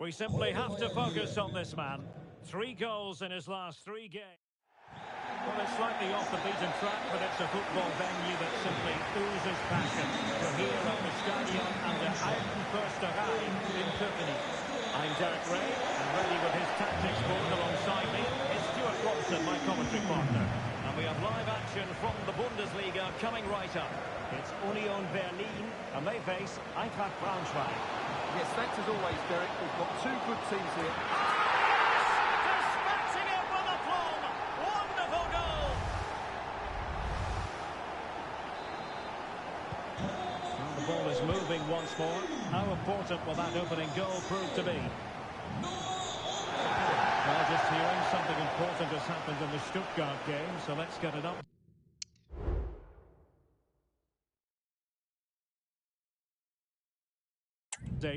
We simply have to focus on this man. 3 goals in his last 3 games. Well, it's slightly off the beaten track, but it's a football venue that simply oozes passion. We're here at the Stadion an der Alten Försterei in Köpenick. I'm Derek Ray, and ready with his tactics board alongside me is Stuart Watson, my commentary partner. And we have live action from the Bundesliga coming right up. It's Union Berlin, and they face Eintracht Braunschweig. Yes, thanks as always, Derek. We've got 2 good teams here. Dispatching it with aplomb! Wonderful goal! Well, the ball is moving once more. How important will that opening goal prove to be? Well, just hearing something important has happened in the Stuttgart game, so let's get it up.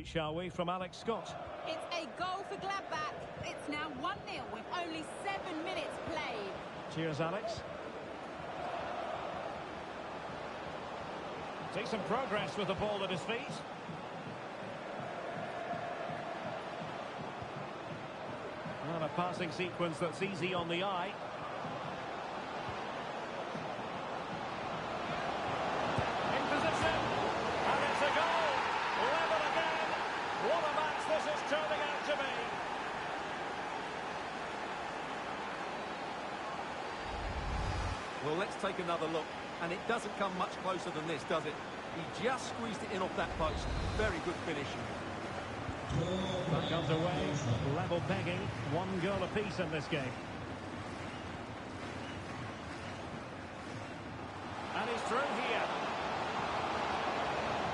Shall we, from Alex Scott? It's a goal for Gladbach. It's now 1-0 with only 7 minutes played. Cheers, Alex. Take some progress with the ball at his feet. Well, a passing sequence that's easy on the eye. In position, and it's a goal. Level again. What a match this is turning out to be. Well, let's take another look. And it doesn't come much closer than this, does it? He just squeezed it in off that post. Very good finish. That comes away. Level pegging. 1 goal apiece in this game. And he's through here.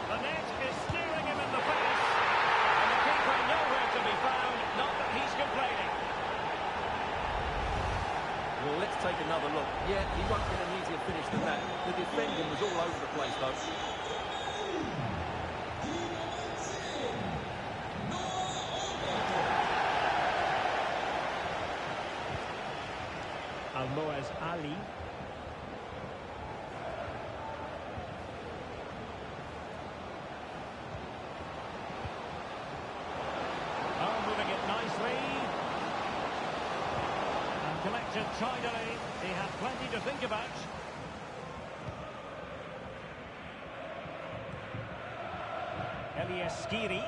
The net is staring him in the face. And the keeper nowhere to be found. Not that he's complaining. Well, let's take another look. Yeah, he won't get an easier finish than that. The defending was all over the place, though. Almoez Ali. Moving it nicely. And collected tidily. He had plenty to think about. Elias Skiri.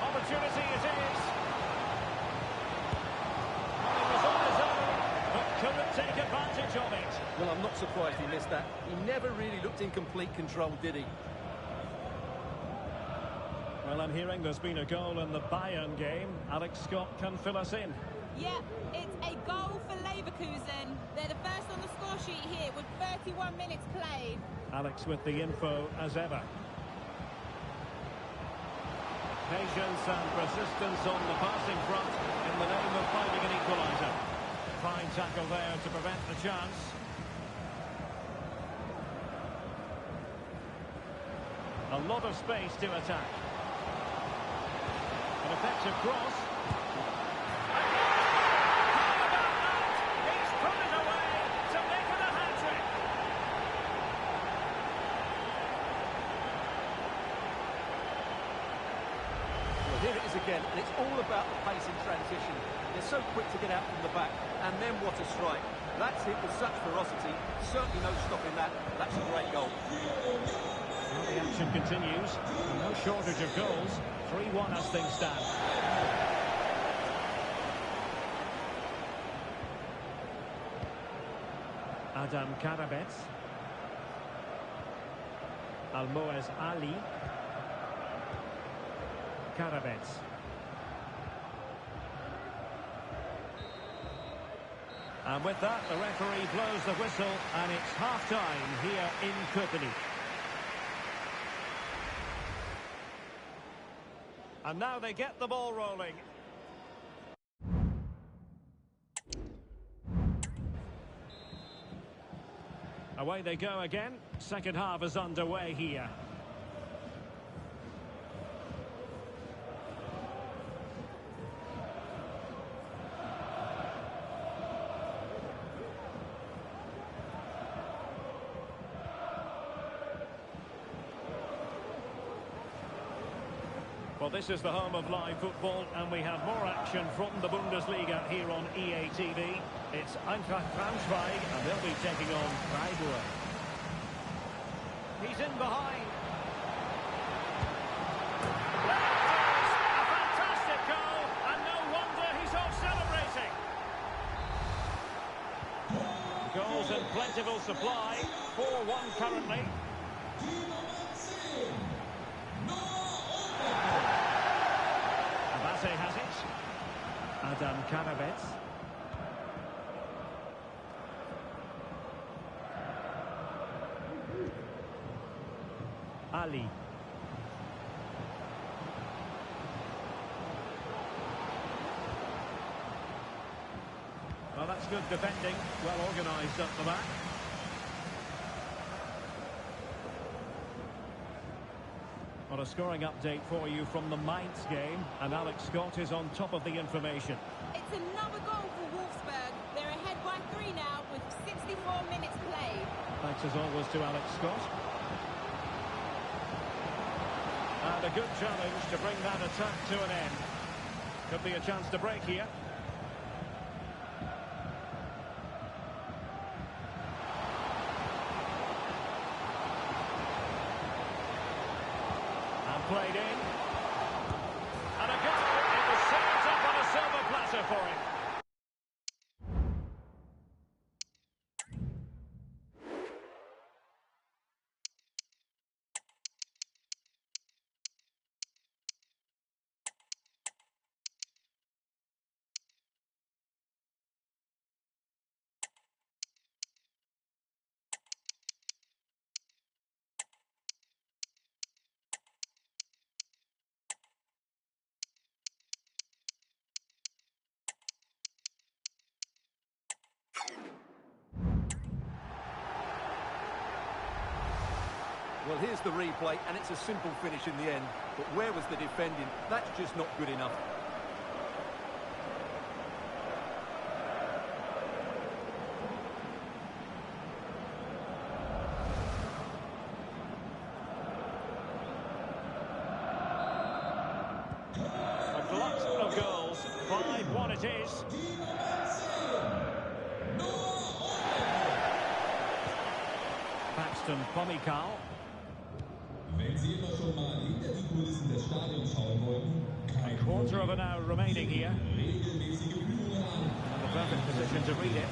Opportunity it is. Well, he was on his own, but couldn't take advantage of it. Well, I'm not surprised he missed that. He never really looked in complete control, did he? Well, I'm hearing there's been a goal in the Bayern game. Alex Scott can fill us in. Yeah, it's a goal for Leverkusen. They're the first on the score sheet here with 31 minutes played. Alex with the info as ever. Patience and persistence on the passing front in the name of finding an equaliser. Fine tackle there to prevent the chance. A lot of space to attack. An effective cross. How about that? He's put it away to make it a hat-trick. Well, here it is again, and it's all about the pace in transition. They're so quick to get out from the back, and then what a strike. That's hit with such ferocity. Certainly no stopping that. That's a great goal. Well, the action continues. No shortage of goals. 3-1 as things stand. Adam Karabets. Almoez Ali. Karabets. And with that, the referee blows the whistle, and it's half-time here in Köpenick. And now they get the ball rolling. Away they go again. Second half is underway here. Well, this is the home of live football, and we have more action from the Bundesliga here on EA TV. It's Eintracht Braunschweig, and they'll be taking on Freiburg. He's in behind. There it is! A fantastic goal, and no wonder he's off celebrating. Goals in plentiful supply, 4-1 currently. Abase has it. Adam Karabets. Ali. Well, that's good defending, well organised up the back. Well, a scoring update for you from the Mainz game, and Alex Scott is on top of the information. It's another goal for Wolfsburg. They're ahead by 3 now with 64 minutes played. Thanks as always to Alex Scott. And a good challenge to bring that attack to an end. Could be a chance to break here. Played in. And a goal. It was served up on a silver platter for him. Well, here's the replay, and it's a simple finish in the end. But where was the defending? That's just not good enough. A glut of goals. 5-1 it is. Paxton Pomykal. A quarter of an hour remaining here. And the perfect position to read it.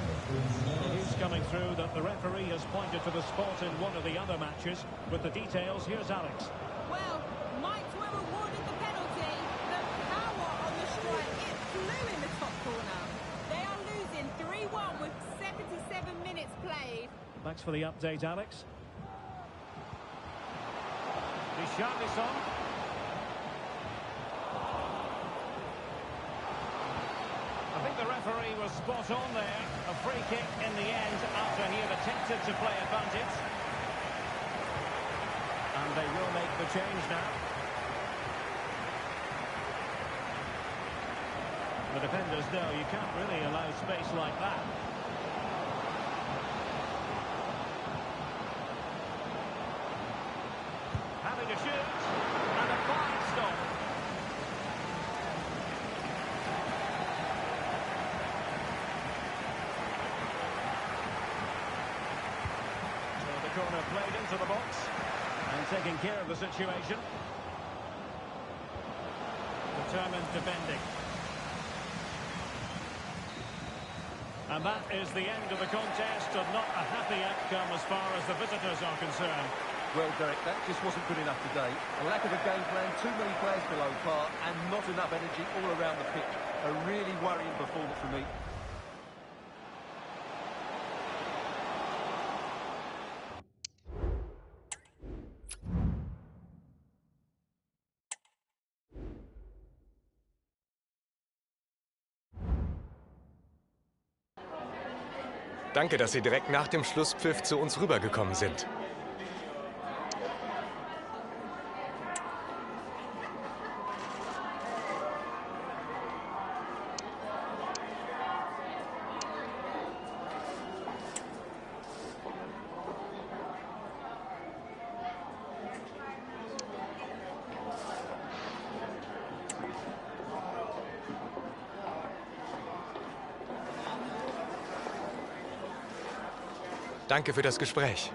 It's coming through that the referee has pointed to the spot in one of the other matches. With the details, here's Alex. Well, Mainz were awarded the penalty. The power on the strike, it flew in the top corner. They are losing 3-1 with 77 minutes played. Thanks for the update, Alex. Richarlison. I think the referee was spot on there. A free kick in the end after he had attempted to play advantage. And they will make the change now. The defenders know you can't really allow space like that. Having a shoot, and a fine stop. So the corner played into the box, and taking care of the situation. Determined defending. And that is the end of the contest, and not a happy outcome as far as the visitors are concerned. Well, Derek, that just wasn't good enough today. A lack of a game plan, too many players below par, and not enough energy all around the pitch. A really worrying performance for me. Danke, dass Sie direkt nach dem Schlusspfiff zu uns rübergekommen sind. Danke für das Gespräch.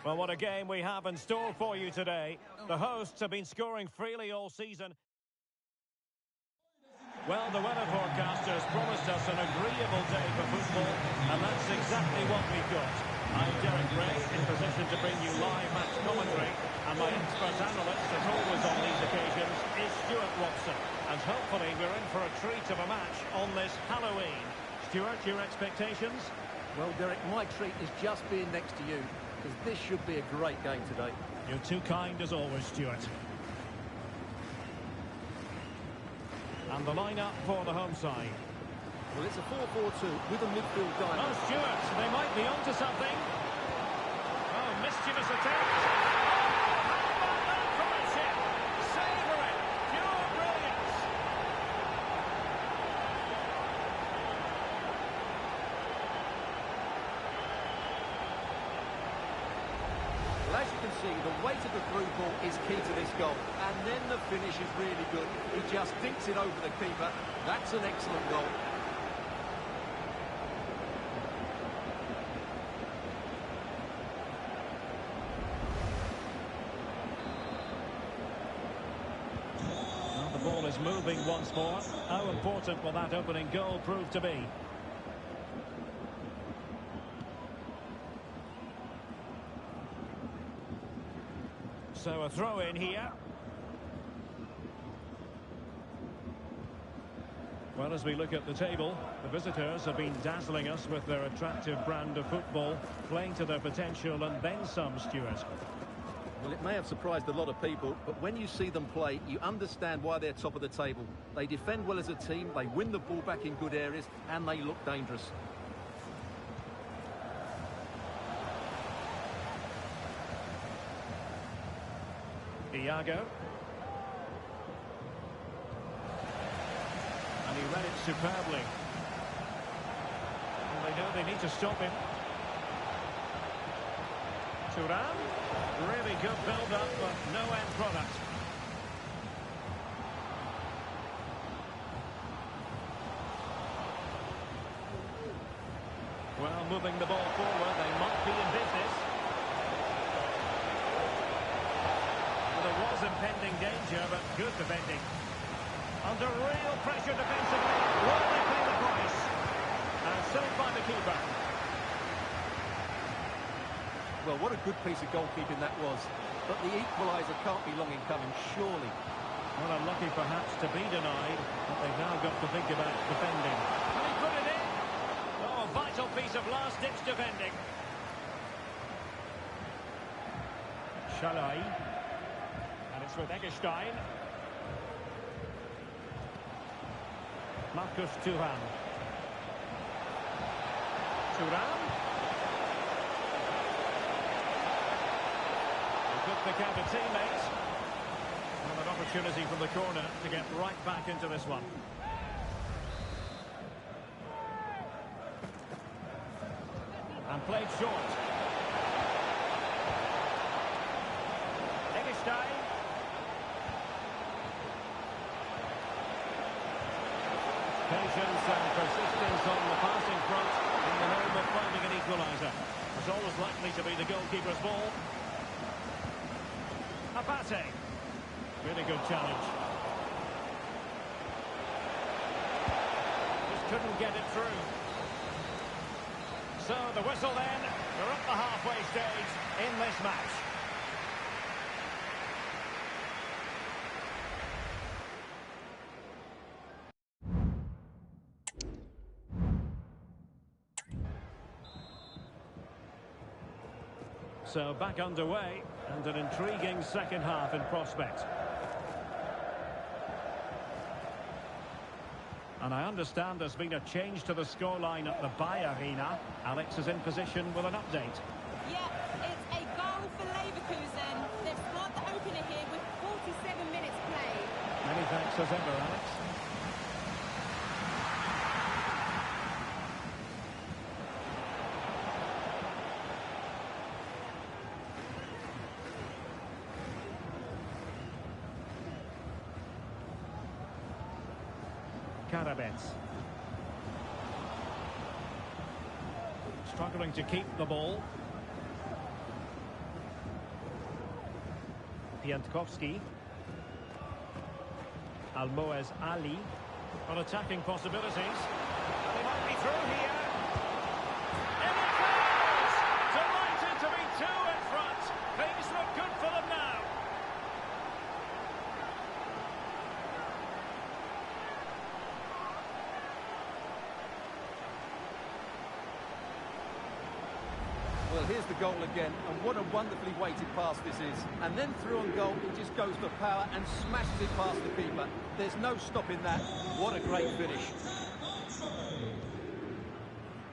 Well, what a game we have in store for you today. The hosts have been scoring freely all season. Well, the weather forecasters promised us an agreeable day for football, and that's exactly what we've got. I'm Derek Gray, in position to bring you live match commentary, and my expert analyst, as always on these occasions, is Stuart Watson. And hopefully we're in for a treat of a match on this Halloween. Stuart, your expectations? Well, Derek, my treat is just being next to you, because this should be a great game today. You're too kind as always, Stuart. And the lineup for the home side. Well, it's a 4-4-2 with a midfield diamond. Oh, Stuart, they might be onto something. Oh, mischievous attempt. Savour it. Pure brilliance. Well, as you can see, the weight of the through ball is key to this goal. And then the finish is really good. He just dinks it over the keeper. That's an excellent goal. Well, the ball is moving once more. How important will that opening goal prove to be? So a throw in here. Well, as we look at the table, the visitors have been dazzling us with their attractive brand of football, playing to their potential and then some, Stuart. Well, it may have surprised a lot of people, but when you see them play, you understand why they're top of the table. They defend well as a team, they win the ball back in good areas, and they look dangerous. Iago. And he read it superbly. And they know they need to stop him. Thuram. Really good build-up, but no end product. Well, moving the ball forward, they might be in business. There was impending danger, but good defending. Under real pressure defensively, will they pay the price? And saved by the keeper. Well, what a good piece of goalkeeping that was. But the equaliser can't be long in coming, surely. Well, unlucky perhaps to be denied, but they've now got to think about defending. Can he put it in? Oh, a vital piece of last-ditch defending. Shalai. And it's with Eggestein. Marcus Thuram. Thuram. He took the counter teammate. And an opportunity from the corner to get right back into this one. And played short. Eggestein. Patience and persistence on the passing front in the home of finding an equaliser. It's always likely to be the goalkeeper's ball. Abate. Really good challenge. Just couldn't get it through. So the whistle then. We're up the halfway stage in this match. So back underway, and an intriguing second half in prospect. And I understand there's been a change to the scoreline at the Bayer Arena. Alex is in position with an update. Yeah, it's a goal for Leverkusen. They've scored the opener here with 47 minutes played. Many thanks as ever, Alex. Karabets. Struggling to keep the ball. Piątkowski. Almoez Ali. On attacking possibilities. And he might be through here. And it goes! Delighted to be two in front. Things look good for them now. Well, here's the goal again, and what a wonderfully weighted pass this is. And then through on goal, he just goes for power and smashes it past the keeper. There's no stopping that. What a great finish.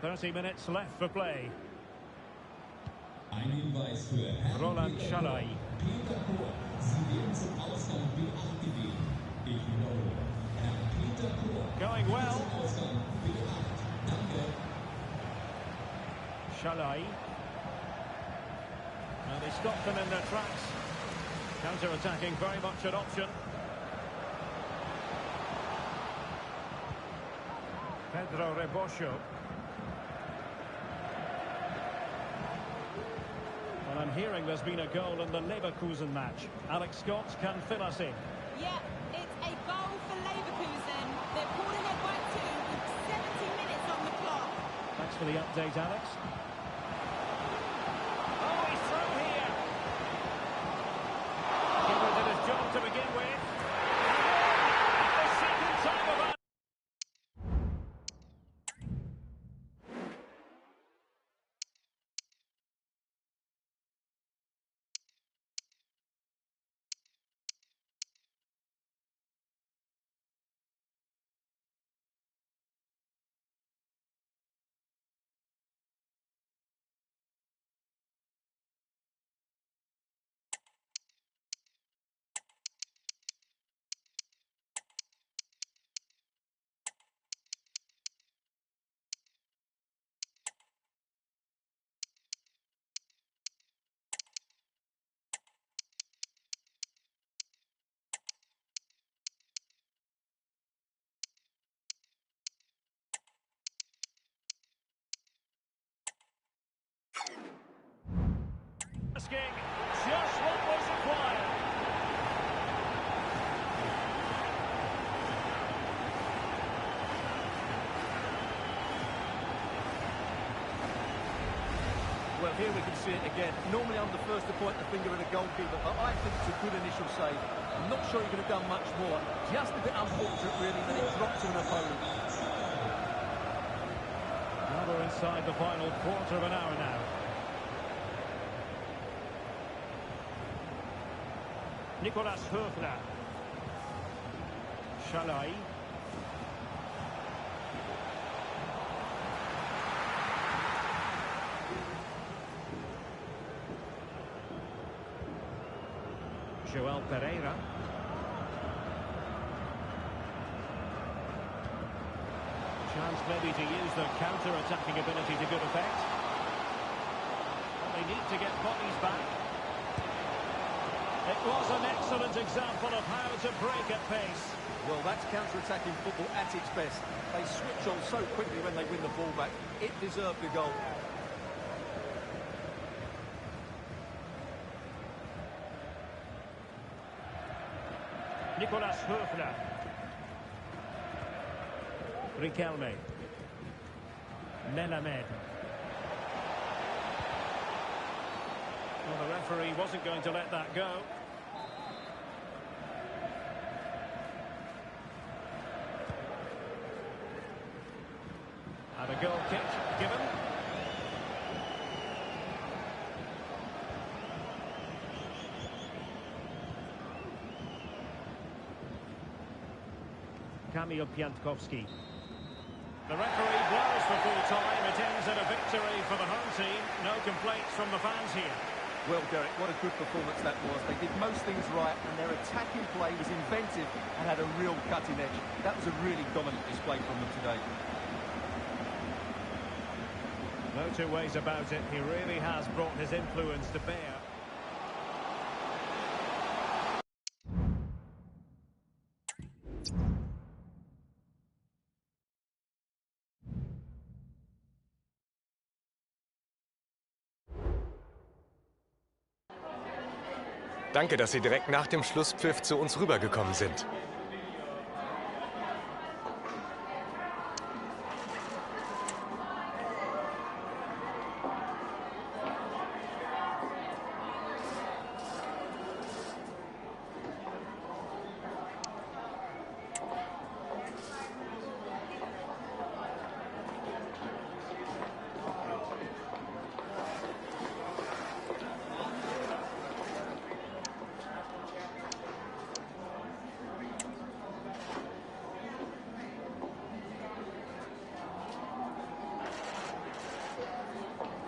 30 minutes left for play. Roland Shalai. Going well. Shalai. And they stopped them in their tracks. Counter-attacking very much an option. Pedro Rebosho. Well, I'm hearing there's been a goal in the Leverkusen match. Alex Scott can fill us in. Yeah, it's a goal for Leverkusen. They're pulling ahead by 2 with 70 minutes on the clock. Thanks for the update, Alex. Oh, he's through here. Keeper did his job to begin with. The second time of asking just what was required. Well, here we can see it again. Normally I'm the first to point the finger at a goalkeeper, but I think it's a good initial save. I'm not sure he could have done much more. Just a bit unfortunate, really, that it dropped to an opponent. Now we're inside the final quarter of an hour now. Nicolas Höfler. Shalai. Joel Pereira. Chance maybe to use their counter-attacking ability to good effect. They need to get bodies back. It was an excellent example of how to break at pace. Well, that's counter-attacking football at its best. They switch on so quickly when they win the ball back. It deserved a goal. Nicolas Höfler. Riquelme. Melamed. Well, the referee wasn't going to let that go. And a goal kick given. Kamil Piątkowski. The referee blows for full time. It ends in a victory for the home team. No complaints from the fans here. Well, Derek, what a good performance that was. They did most things right, and their attacking play was inventive and had a real cutting edge. That was a really dominant display from them today. No two ways about it. He really has brought his influence to bear. Danke, dass Sie direkt nach dem Schlusspfiff zu uns rübergekommen sind.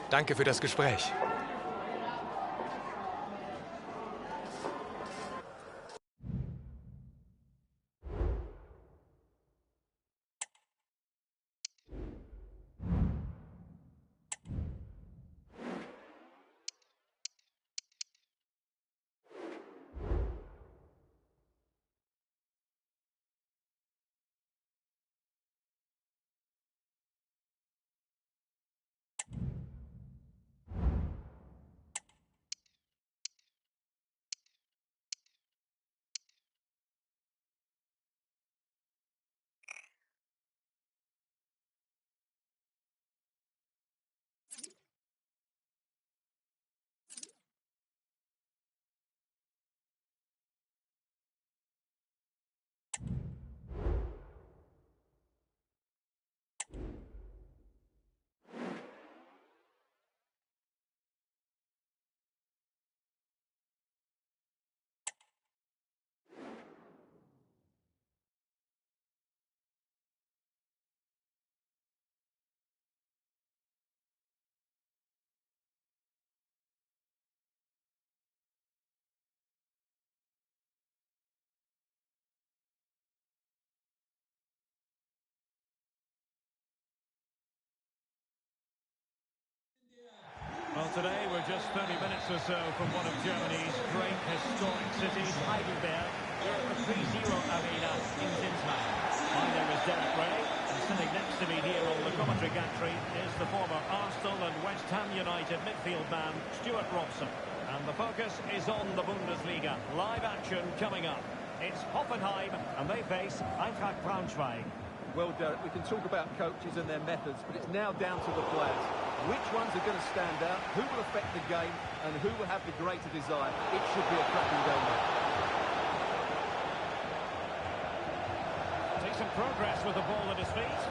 Danke für das Gespräch. Well, today we're just 30 minutes or so from one of Germany's great historic cities, Heidelberg. We're at the 3-0 arena in Zinsheim. My name is Derek Ray, and sitting next to me here on the commentary gantry is the former Arsenal and West Ham United midfield man, Stuart Robson. And the focus is on the Bundesliga. Live action coming up. It's Hoffenheim, and they face Eintracht Braunschweig. Well, Derek, we can talk about coaches and their methods, but it's now down to the players. Which ones are going to stand out, who will affect the game, and who will have the greater desire? It should be a cracking game, mate. Decent progress with the ball at his feet.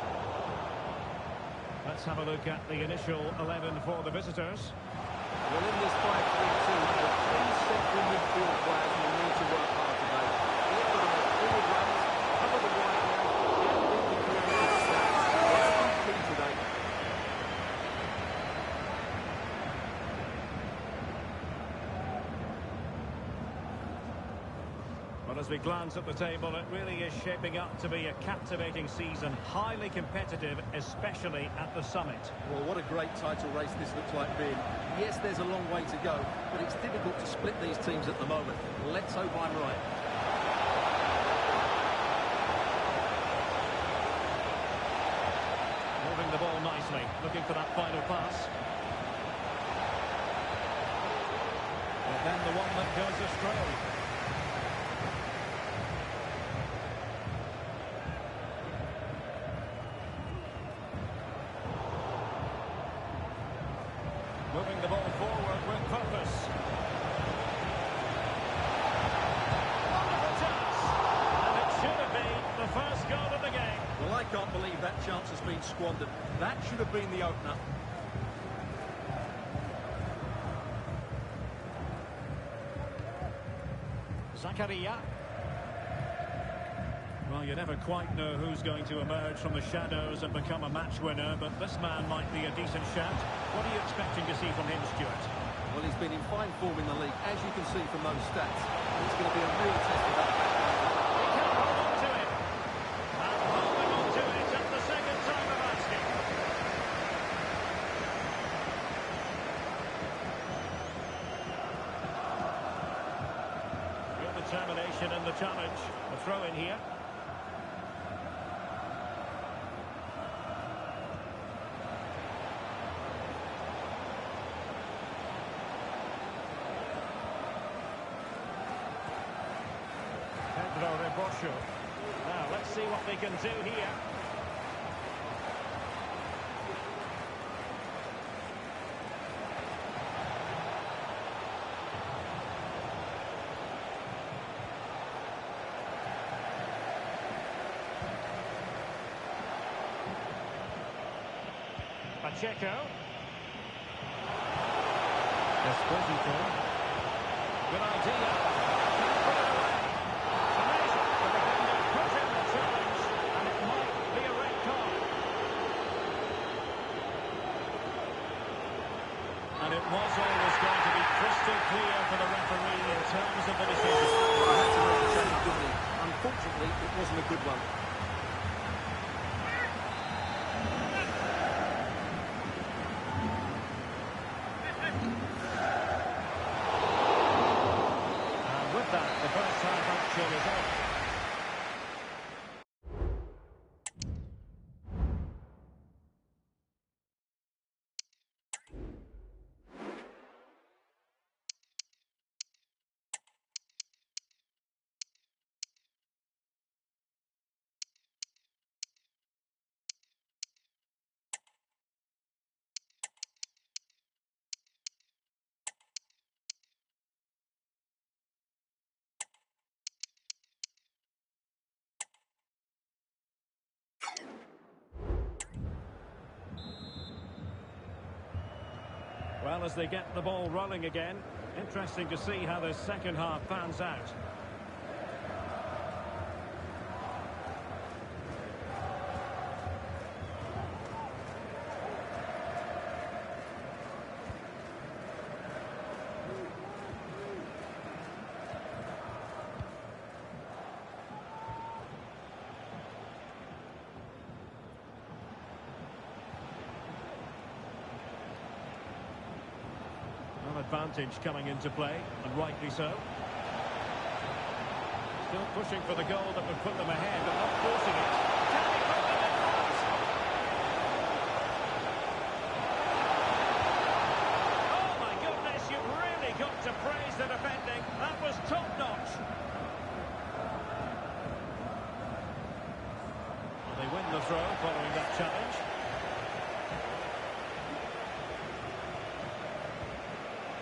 Let's have a look at the initial 11 for the visitors. Well, in this 5-3-2, the three central midfield players will need to work hard today. They're going to make forward runs, cover the wide area, and lead the creative stats. That's key today. Well, as we glance at the table, it really is shaping up to be a captivating season, highly competitive, especially at the summit. Well, what a great title race this looks like being. Yes, there's a long way to go, but it's difficult to split these teams at the moment. Let's hope I'm right. Moving the ball nicely, looking for that final pass. And then the one that goes astray. Moving the ball forward with purpose. Wonderful chance. And it should have been the first goal of the game. Well, I can't believe that chance has been squandered. That should have been the opener. Zakaria. Well, you never quite know who's going to emerge from the shadows and become a match winner, but this man might be a decent shout. What are you expecting to see from him, Stuart? Well, he's been in fine form in the league, as you can see from those stats. And it's going to be a real test of that back line. He can hold on to it. And holding on to it at the second time of asking. Real determination in the challenge. A throw in here. Now, let's see what they can do here. Pacheco. Esposito. Good idea. And it was always going to be crystal clear for the referee in terms of the decision. Unfortunately, it wasn't a good one. And with that, the first half action is over. Well, as they get the ball rolling again, interesting to see how this second half pans out. Advantage coming into play, and rightly so. Still pushing for the goal that would put them ahead, but not forcing it. Can he put them in front? Oh my goodness, you've really got to praise the defending. That was top-notch. Well, they win the throw following that challenge.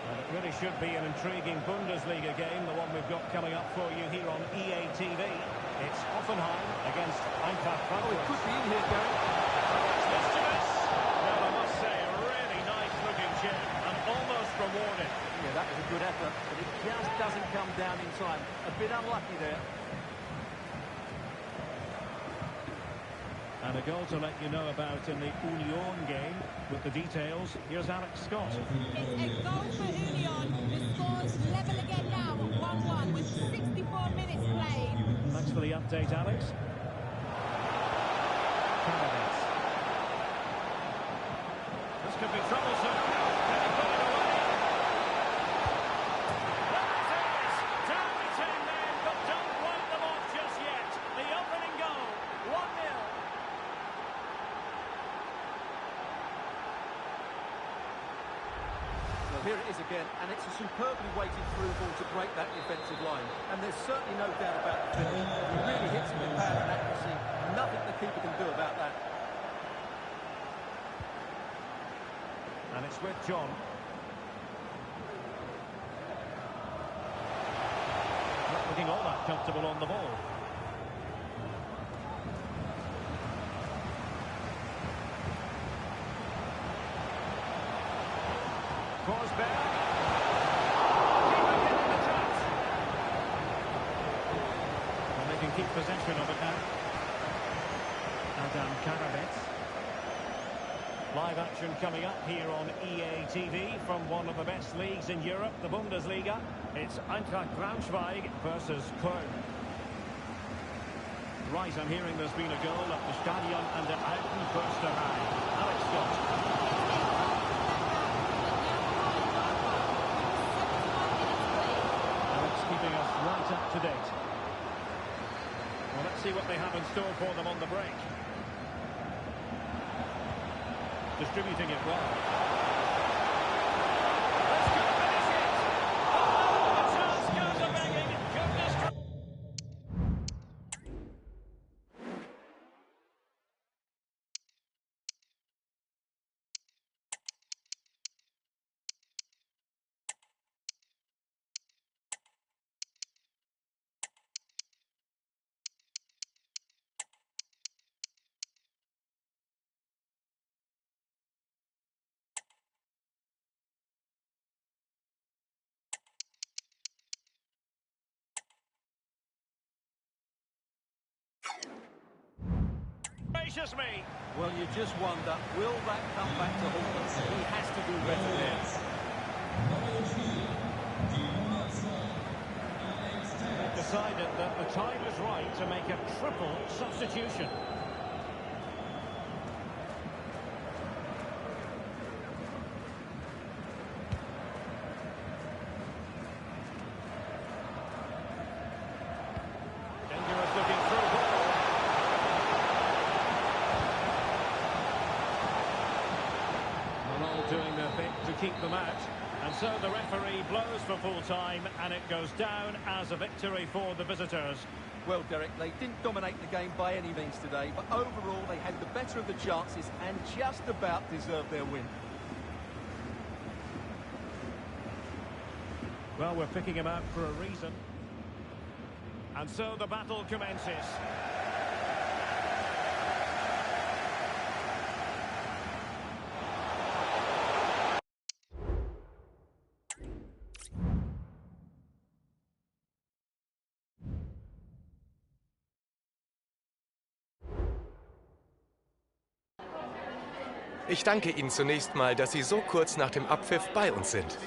And it really should be an intriguing Bundesliga game, the one we've got coming up for you here on EA TV. It's Hoffenheim against Eintracht Oh, it Frankfurt. could be in here, Gary. It's mischievous. Now, I must say, a really nice-looking chip and almost rewarded. Yeah, that was a good effort, but it just doesn't come down in time. A bit unlucky there. And a goal to let you know about in the Union game. With the details, here's Alex Scott. It's a goal for Union. The score's level again now at 1-1 with 64 minutes played. Thanks for the update, Alex. Candidates. This could be troublesome. Can he put it away? There it is! Down to 10 men, but don't write them off just yet. The opening goal, 1-0. Well, here it is again, and it's a superbly weighted through ball to break that defensive line. And there's certainly no doubt about the finish. He really hits it with power and accuracy. Nothing the keeper can do about that. And it's with John. Not looking all that comfortable on the ball. Forsberg. Keeper getting the chance. And they can keep possession of it now. Adam Karavets. Live action coming up here on EA TV from one of the best leagues in Europe, the Bundesliga. It's Eintracht Braunschweig versus Köln. Right, I'm hearing there's been a goal at the Stadion an der Alten Försterei. Alex Scott. Keeping us right up to date. Well, let's see what they have in store for them on the break. Distributing it well. This could finish it! Oh, the chance goes a-begging. Goodness gracious. Gracious me! Well, you just wonder, will that come back to haunt them? He has to do better there. They've decided that the time is right to make a triple substitution. Dangerous looking through ball. Well, all doing their bit to keep them out. And so the referee blows for full time, and it goes down as a victory for the visitors. Well, Derek, they didn't dominate the game by any means today, but overall they had the better of the chances and just about deserved their win. Well, we're picking him out for a reason. And so the battle commences. Ich danke Ihnen zunächst mal, dass Sie so kurz nach dem Abpfiff bei uns sind.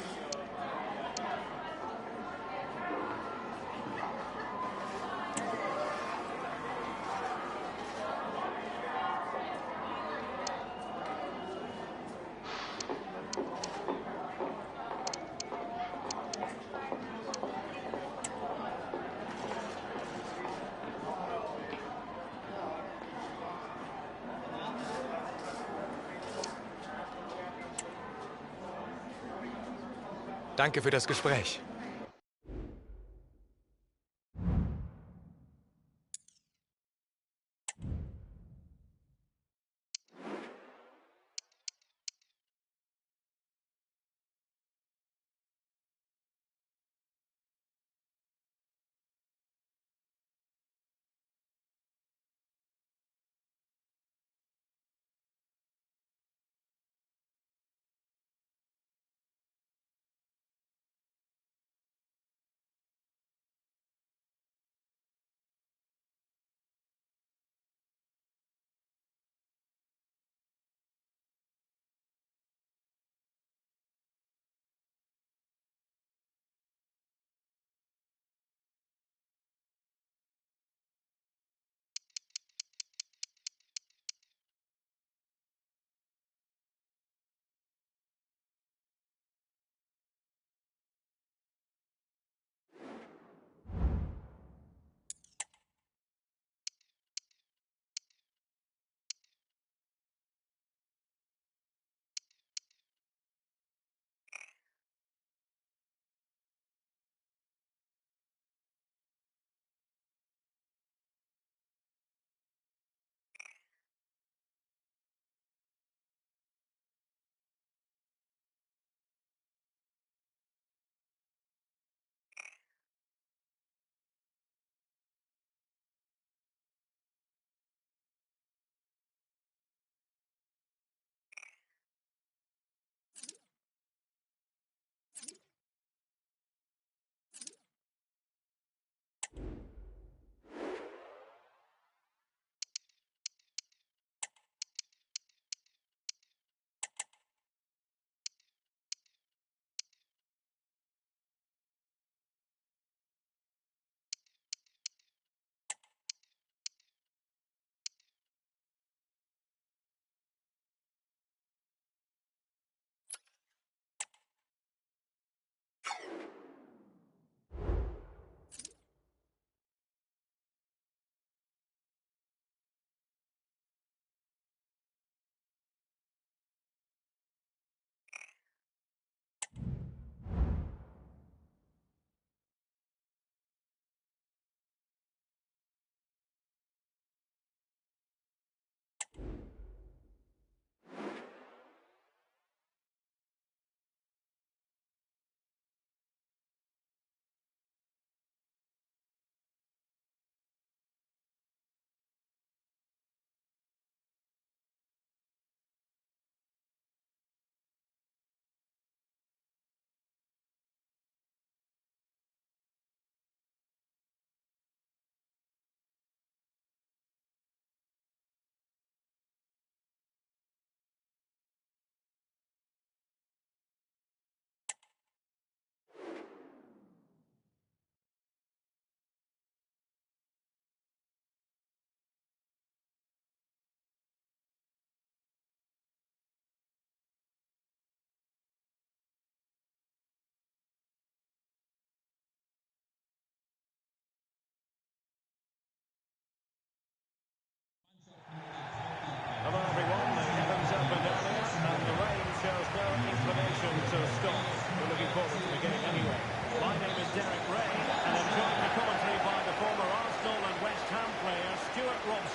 Danke für das Gespräch.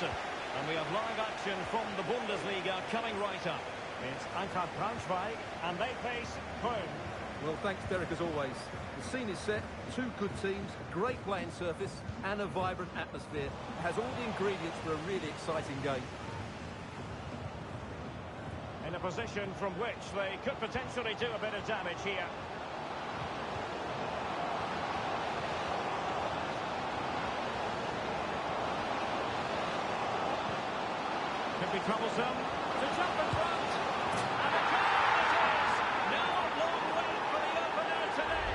Wilson. And we have live action from the Bundesliga coming right up. It's Eintracht Braunschweig, and they face Köln. Well, thanks, Derek, as always. The scene is set, two good teams, great playing surface, and a vibrant atmosphere. It has all the ingredients for a really exciting game. In a position from which they could potentially do a bit of damage here. Could be troublesome. To jump in front. And a goal it is! No long wait for the opener today.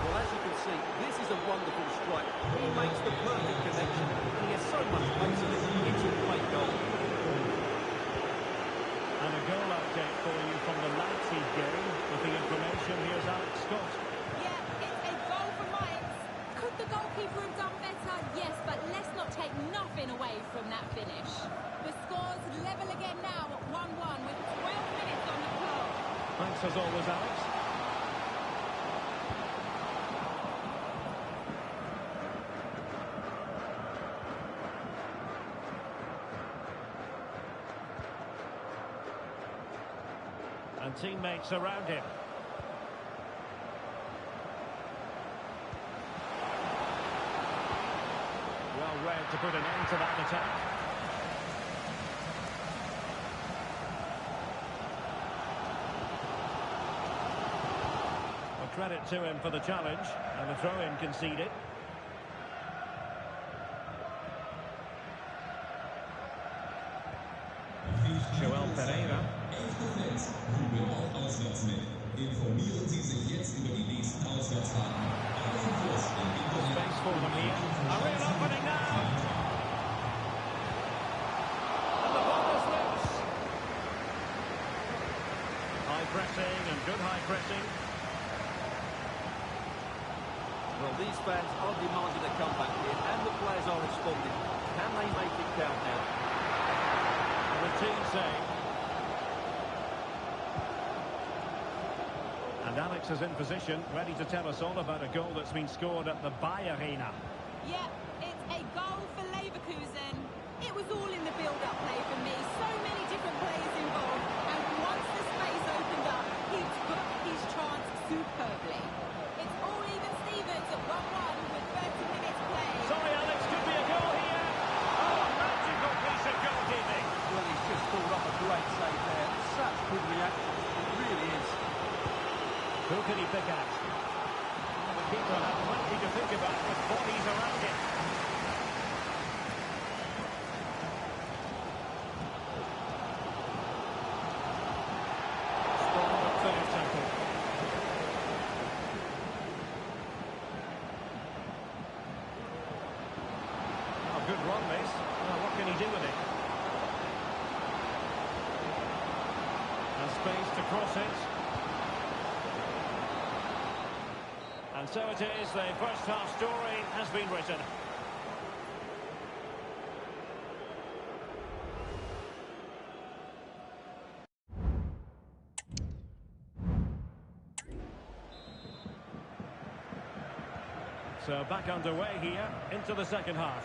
Well, as you can see, this is a wonderful strike. He makes the perfect connection. He has so much pace in it. It's a great goal. And a goal update for you from the Leipzig game. With the information, here's Alex Scott. Yeah, it's a goal for Mainz. Could the goalkeeper have done better? Yes, but let's not take nothing away from that finish. The score's level again now at 1-1 with 12 minutes on the clock. Thanks as always, Alex. And teammates around him. Well read to put an end to that attack. Well, credit to him for the challenge, and the throw-in conceded. Joel Pereira. Informieren Sie sich jetzt über die nächsten Auswärtsfahrten. Space for them here. A real opening now. And the ball is loose. High pressing and good high pressing. Well, these fans are demanding a comeback here, and the players are responding. Can they make it count now? And the team saying. And Alex is in position, ready to tell us all about a goal that's been scored at the Bayer Arena. Yeah, it's a goal for Leverkusen. It was all in the build-up play for me. So many different players involved. And once the space opened up, he took his chance superbly. It's all even Stevens at 1-1 with 30 minutes played. Sorry, Alex, could be a goal here. Oh, a magical piece of goalkeeping. Well, he's just pulled up a great save there. Such good reaction. It really is. Who can he pick at? The keeper had plenty to think about with bodies around him. Strong but fair tackle. Oh, good run, this. Now, what can he do with it? And space to cross it. And so it is, the first half story has been written. So back underway here into the second half.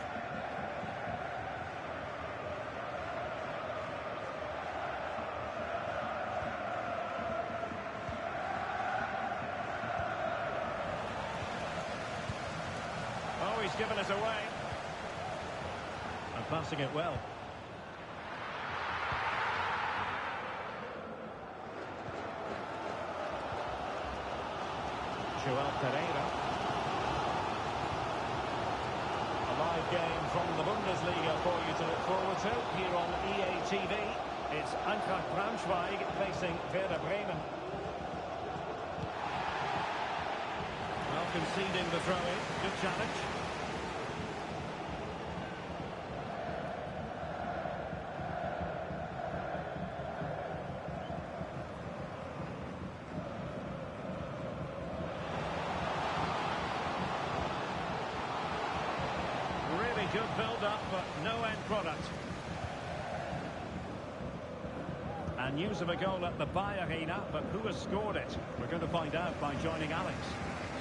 Oh, he's given us away. And passing it well. Joel Pereira. A live game from the Bundesliga for you to look forward to here on EA TV. It's Eintracht Braunschweig facing Werder Bremen. Well, conceding the throw-in. Good challenge. Really good build-up, but no end product. And news of a goal at the Bayer Arena, but who has scored it? We're going to find out by joining Alex.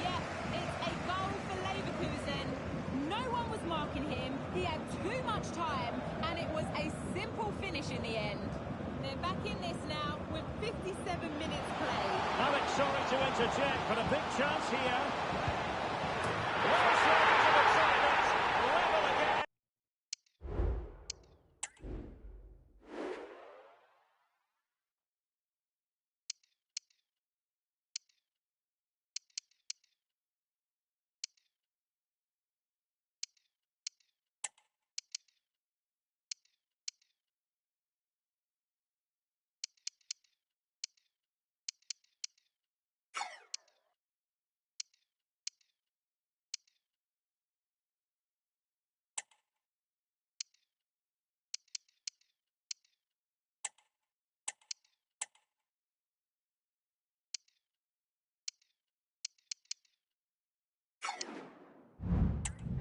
Yeah, it's a goal for Leverkusen. No one was marking him. He had much time, and it was a simple finish in the end. They're back in this now with 57 minutes played. Alex, sorry to interject, but a big chance here. Well served to the side, level again.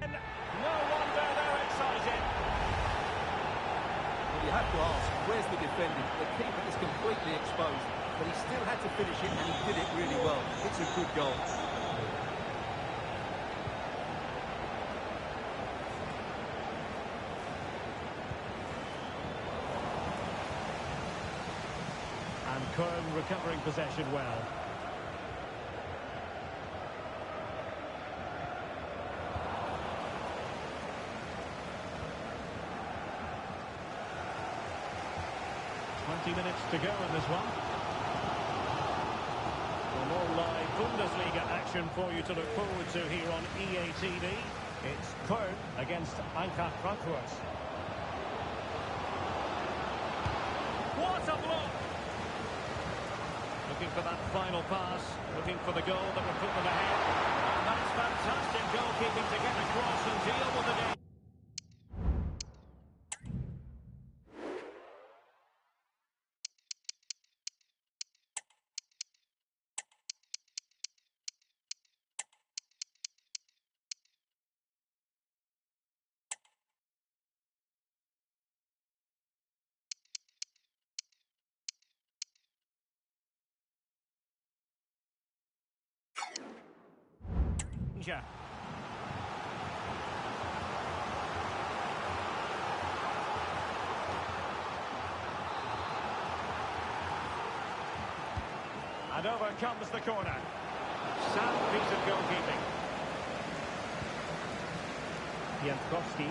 No wonder they're excited. Well, you have to ask, where's the defending? The keeper is completely exposed, but he still had to finish it, and he did it really well. It's a good goal. And Köln recovering possession well. Minutes to go in this one. For more live Bundesliga action for you to look forward to here on EA TV. It's Köln against Eintracht Frankfurt. What a block! Looking for that final pass, looking for the goal that will put them ahead. And that's fantastic goalkeeping to get across and deal with the game. Yeah. And over comes the corner. Sound piece of goalkeeping. Jankowski.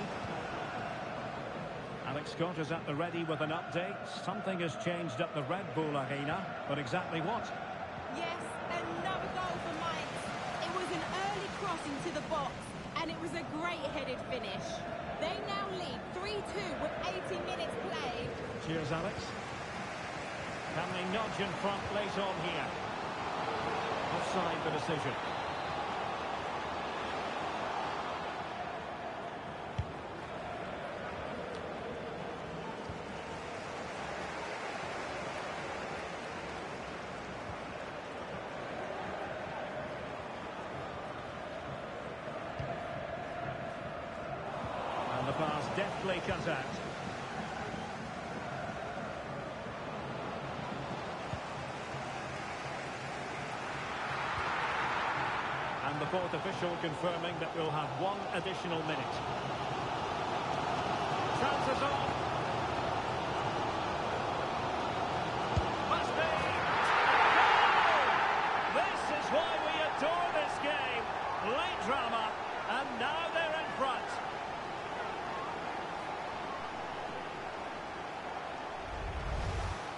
Alex Scott is at the ready with an update. Something has changed at the Red Bull Arena, but exactly what? Yes, another goal for Mainz. It was an early cross into the box, and it was a great headed finish. They now lead 3-2 with 80 minutes played. Cheers, Alex. Can they nudge in front late on here? Offside the decision. And the pass deftly cut out. And the fourth official confirming that we'll have one additional minute. Chances on. Must be. Goal! This is why we adore this game. Late drama, and now they're in front.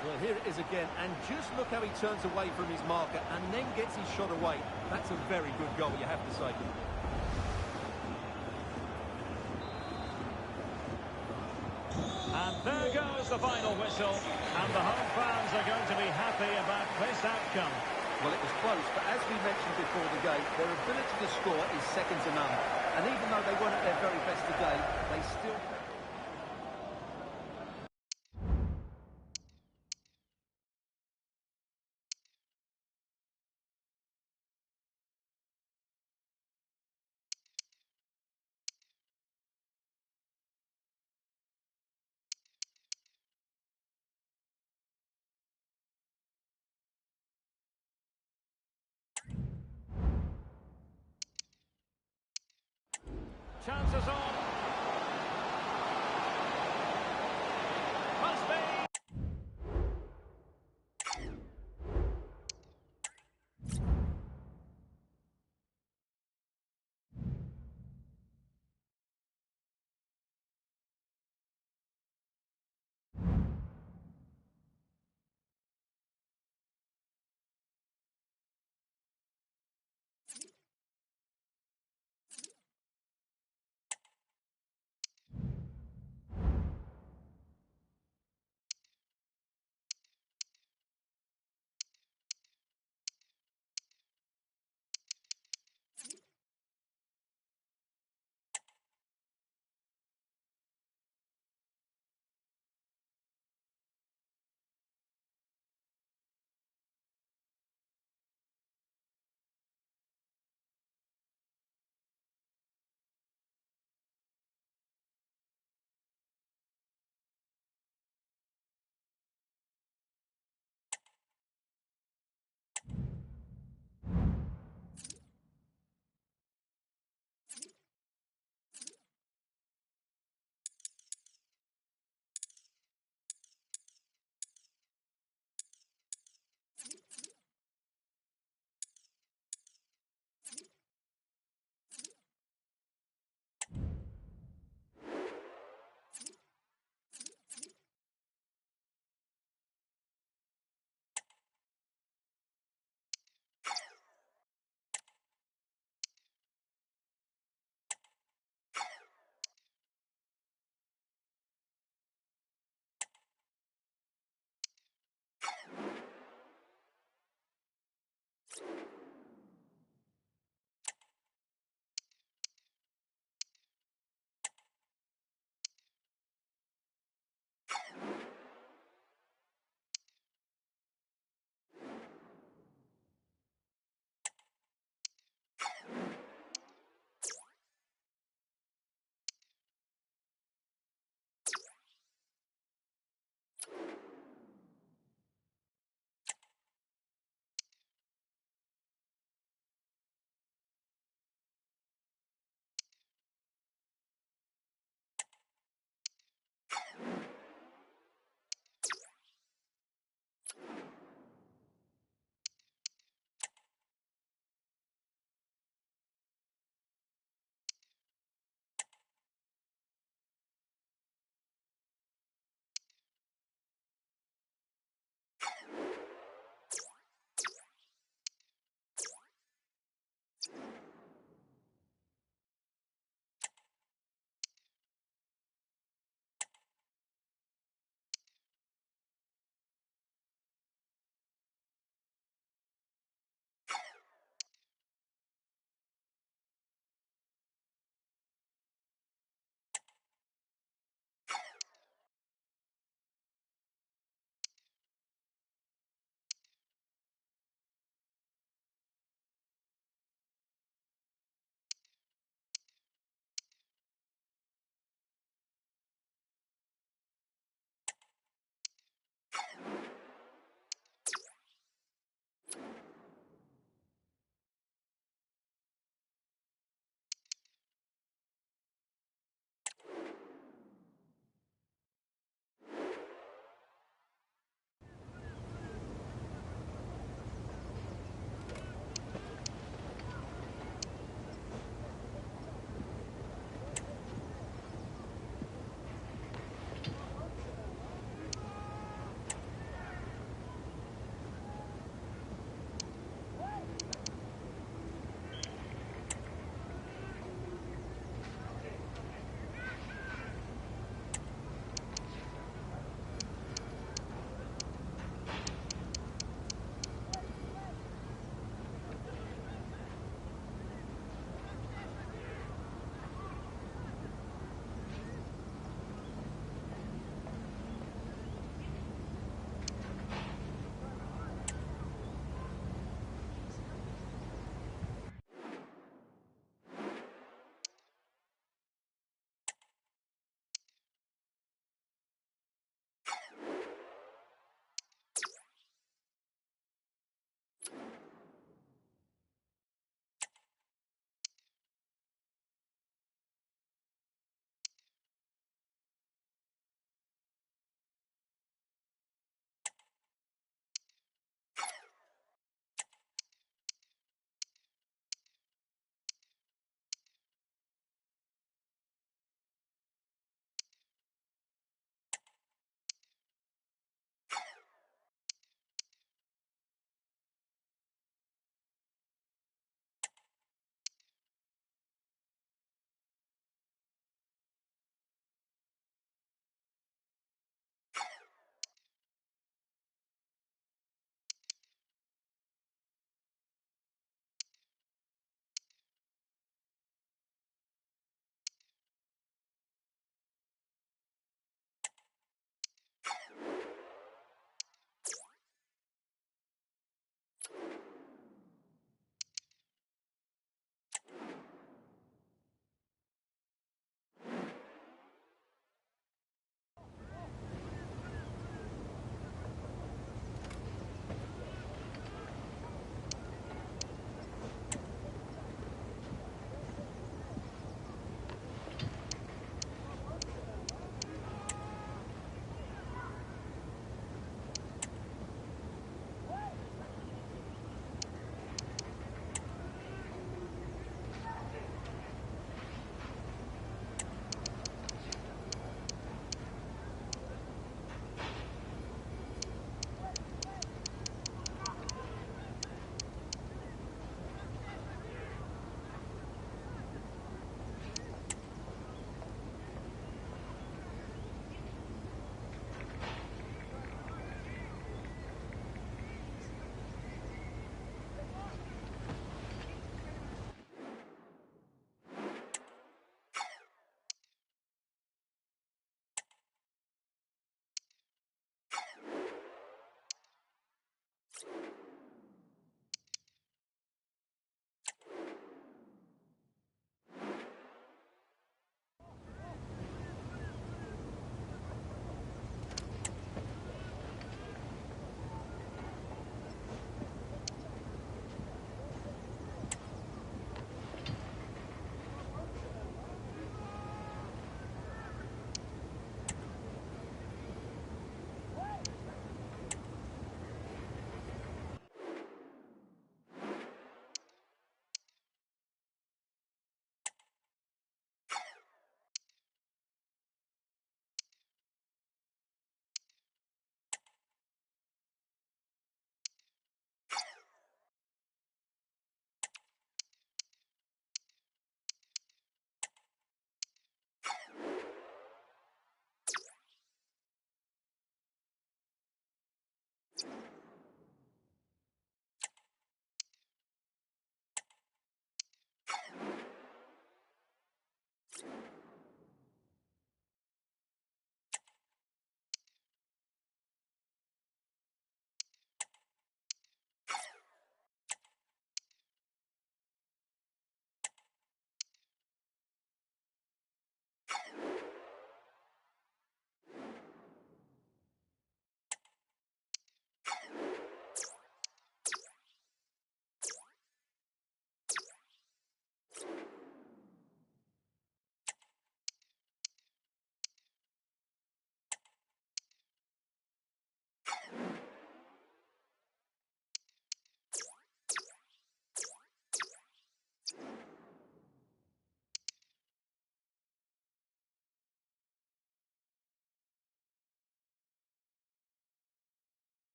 Well, here it is again, and just look how he turns away from his marker and then gets his shot away. That's a very good goal, you have to say. And there goes the final whistle, and the home fans are going to be happy about this outcome. Well, it was close, but as we mentioned before the game, their ability to score is second to none. And even though they weren't at their very best today, they still... Chances on.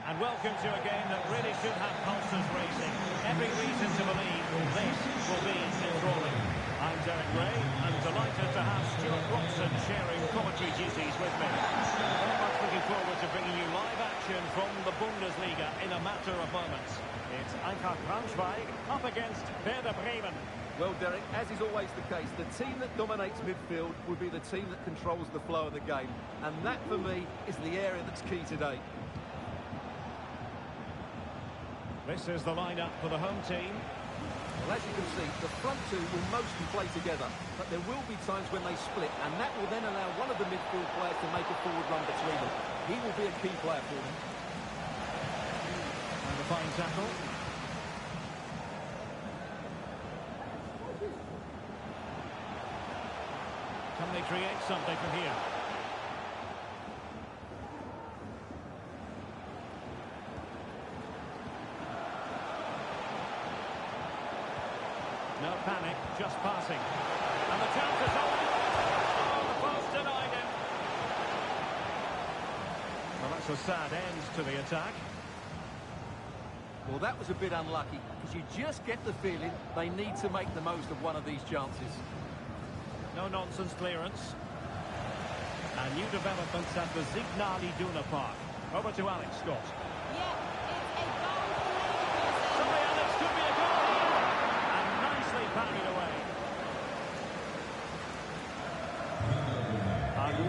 And welcome to a game that really should have pulses racing. Every reason to believe this will be enthralling. I'm Derek Ray, and delighted to have Stuart Robson sharing commentary duties with me. Very much looking forward to bringing you live action from the Bundesliga in a matter of moments. It's Eintracht Braunschweig up against Werder Bremen. Well, Derek, as is always the case, the team that dominates midfield will be the team that controls the flow of the game. And that, for me, is the area that's key today. This is the lineup for the home team. Well, as you can see, the front two will mostly play together, but there will be times when they split, and that will then allow one of the midfield players to make a forward run between them. He will be a key player for them. And a fine tackle. Can they create something from here? No panic, just passing. And the chance is on. Oh, the post denied him. Well, that's a sad end to the attack. Well, that was a bit unlucky, because you just get the feeling they need to make the most of one of these chances. No-nonsense clearance. And new developments at the Signal Iduna Park. Over to Alex Scott. Yeah, it's a goal for Leverkusen. Sorry, Alex, could be a goal here. And nicely parried away. Agu.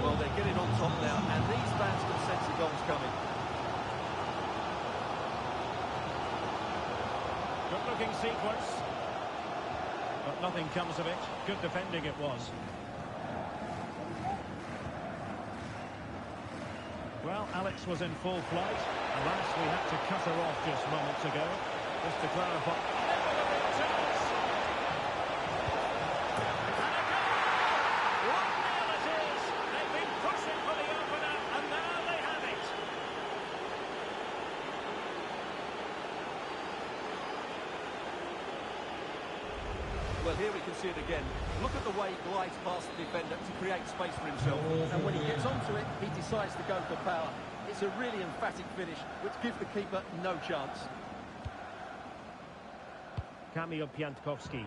Well, they're getting on top now, and these fans can sense the goals coming. Good-looking sequence. But nothing comes of it. Good defending it was. Well, Alex was in full flight. Alas, we had to cut her off just moments ago. Just to clarify. Chance. And a goal! What nail it is! They've been pushing for the opener, and now they have it. Well, here we can see it again. Look at the way he glides past the defender to create space for himself. And when he gets onto it, he decides to go for power. It's a really emphatic finish, which gives the keeper no chance. Kamil Piątkowski.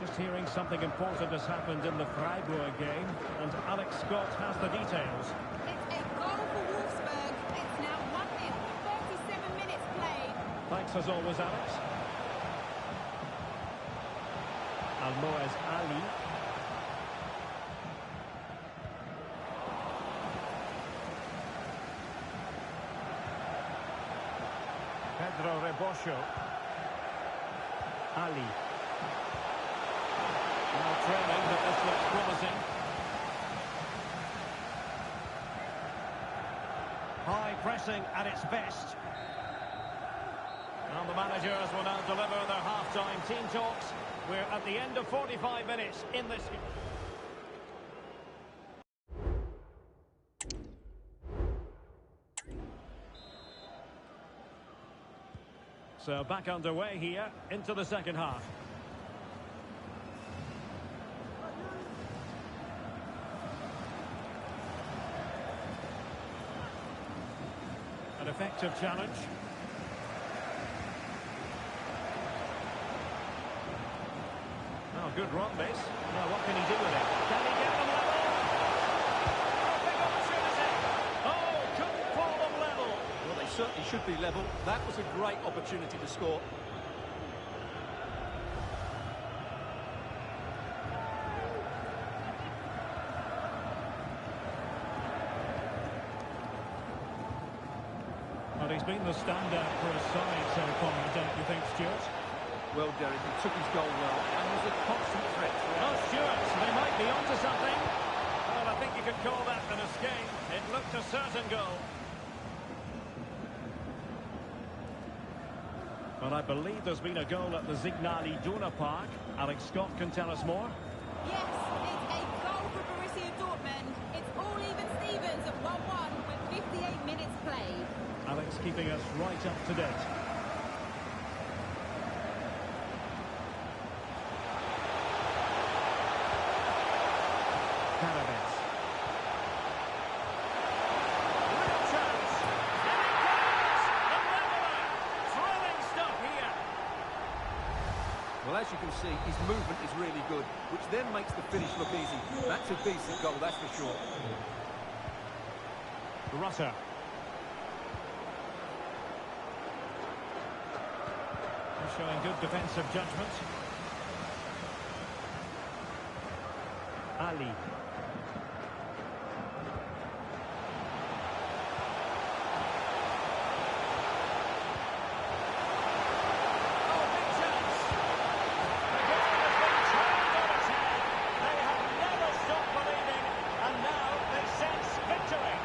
Just hearing something important has happened in the Freiburg game, and Alex Scott has the details. It's a goal for Wolfsburg. It's now 1-0, 37 minutes played. Thanks as always, Alex. Almoez Ali. Pedro Rebosho. Ali. Now trailing, but this looks promising. High pressing at its best. And the managers will now deliver their half-time team talks. We're at the end of 45 minutes in this. So back underway here into the second half. An effective challenge. Oh, good run this. Now what can he do with it? Can he get them level? Oh, big opportunity. Oh, couldn't pull them level. Well, they certainly should be level. That was a great opportunity to score. he's been the standout for his side so far, don't you think, Stuart? Well, Derek, he took his goal well and was a constant threat Oh, throughout. Stuart, they might be onto something. Well, I think you could call that an escape. It looked a certain goal. Well, I believe there's been a goal at the Signal Iduna Park. Alex Scott can tell us more. Yes, it's a goal for Borussia Dortmund. It's all even Stevens at 1-1 with 58 minutes played. Alex keeping us right up to date. Carabez. Real chance. And it goes! The leveller! Thrilling stuff here. Well, as you can see, his movement is really good, which then makes the finish look easy. That's a decent goal, that's for sure. Rutter. Showing good defensive judgment. Ali. Oh, big chance. The game has been turned on its head. They have never stopped believing, and now they sense victory.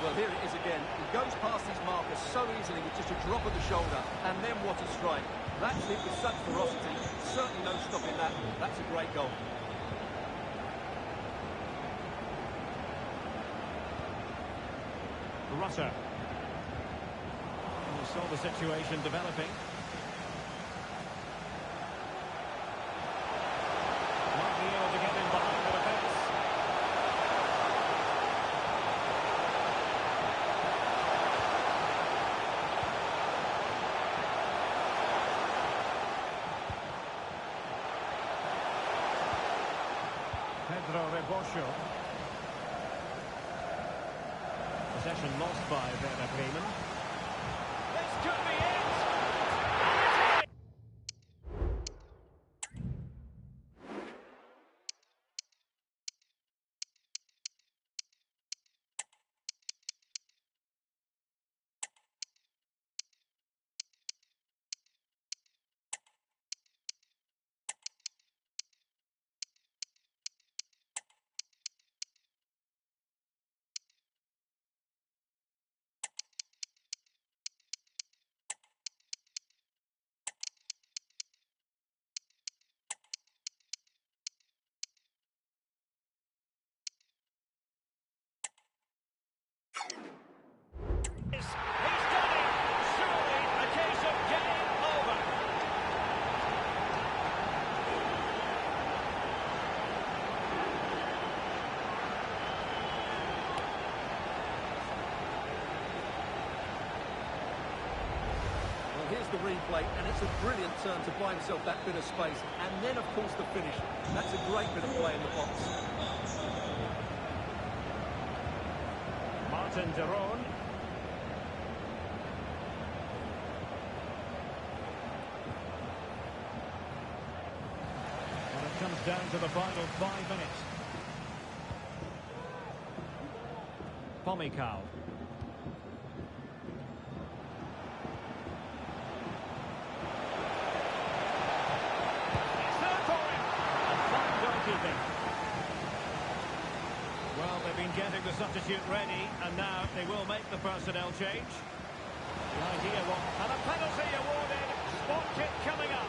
Well, here it is again. He goes past his marker so easily with just a drop of the shoulder, and then what a strike. That's hit with such ferocity. Certainly no stopping that. That's a great goal. Rutter. We saw the situation developing. Not be able to get in behind the defence. Pedro Rebosho. Possession lost by Werder Bremen. This could be it! And it is! He's done it! Surely a case of game over. Well, here's the replay, and it's a brilliant turn to buy himself that bit of space. And then, of course, the finish. That's a great bit of play in the box. Martin de Roon. Well, it comes down to the final 5 minutes. Pomykal. It's there for him. And fine goalkeeping. Well, they've been getting the substitute ready, and now they will make the personnel change. The idea was, and a penalty awarded. Spot kick coming up.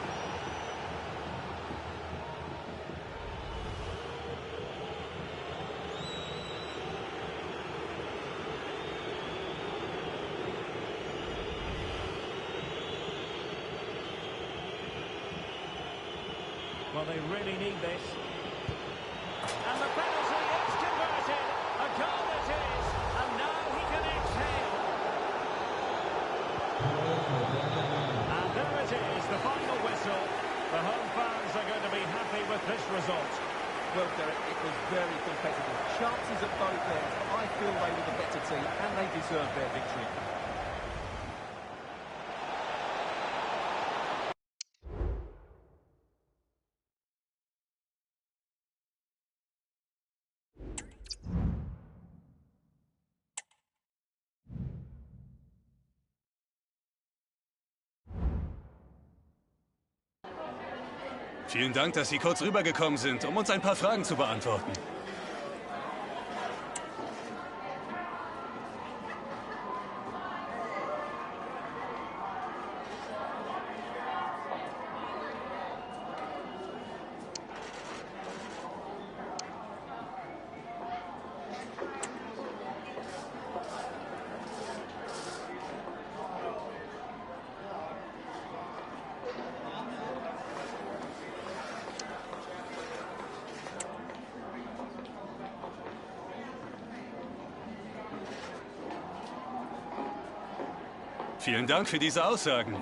Well, they really need this. And the penalty is converted. A goal it is. And now he can exhale. And there it is, the final whistle. The home fans are going to be happy with this result. Well, Derek, it was very competitive. Chances at both ends. I feel they were the better team, and they deserved their victory. Vielen Dank, dass Sie kurz rübergekommen sind, um uns ein paar Fragen zu beantworten. Vielen Dank für diese Aussagen.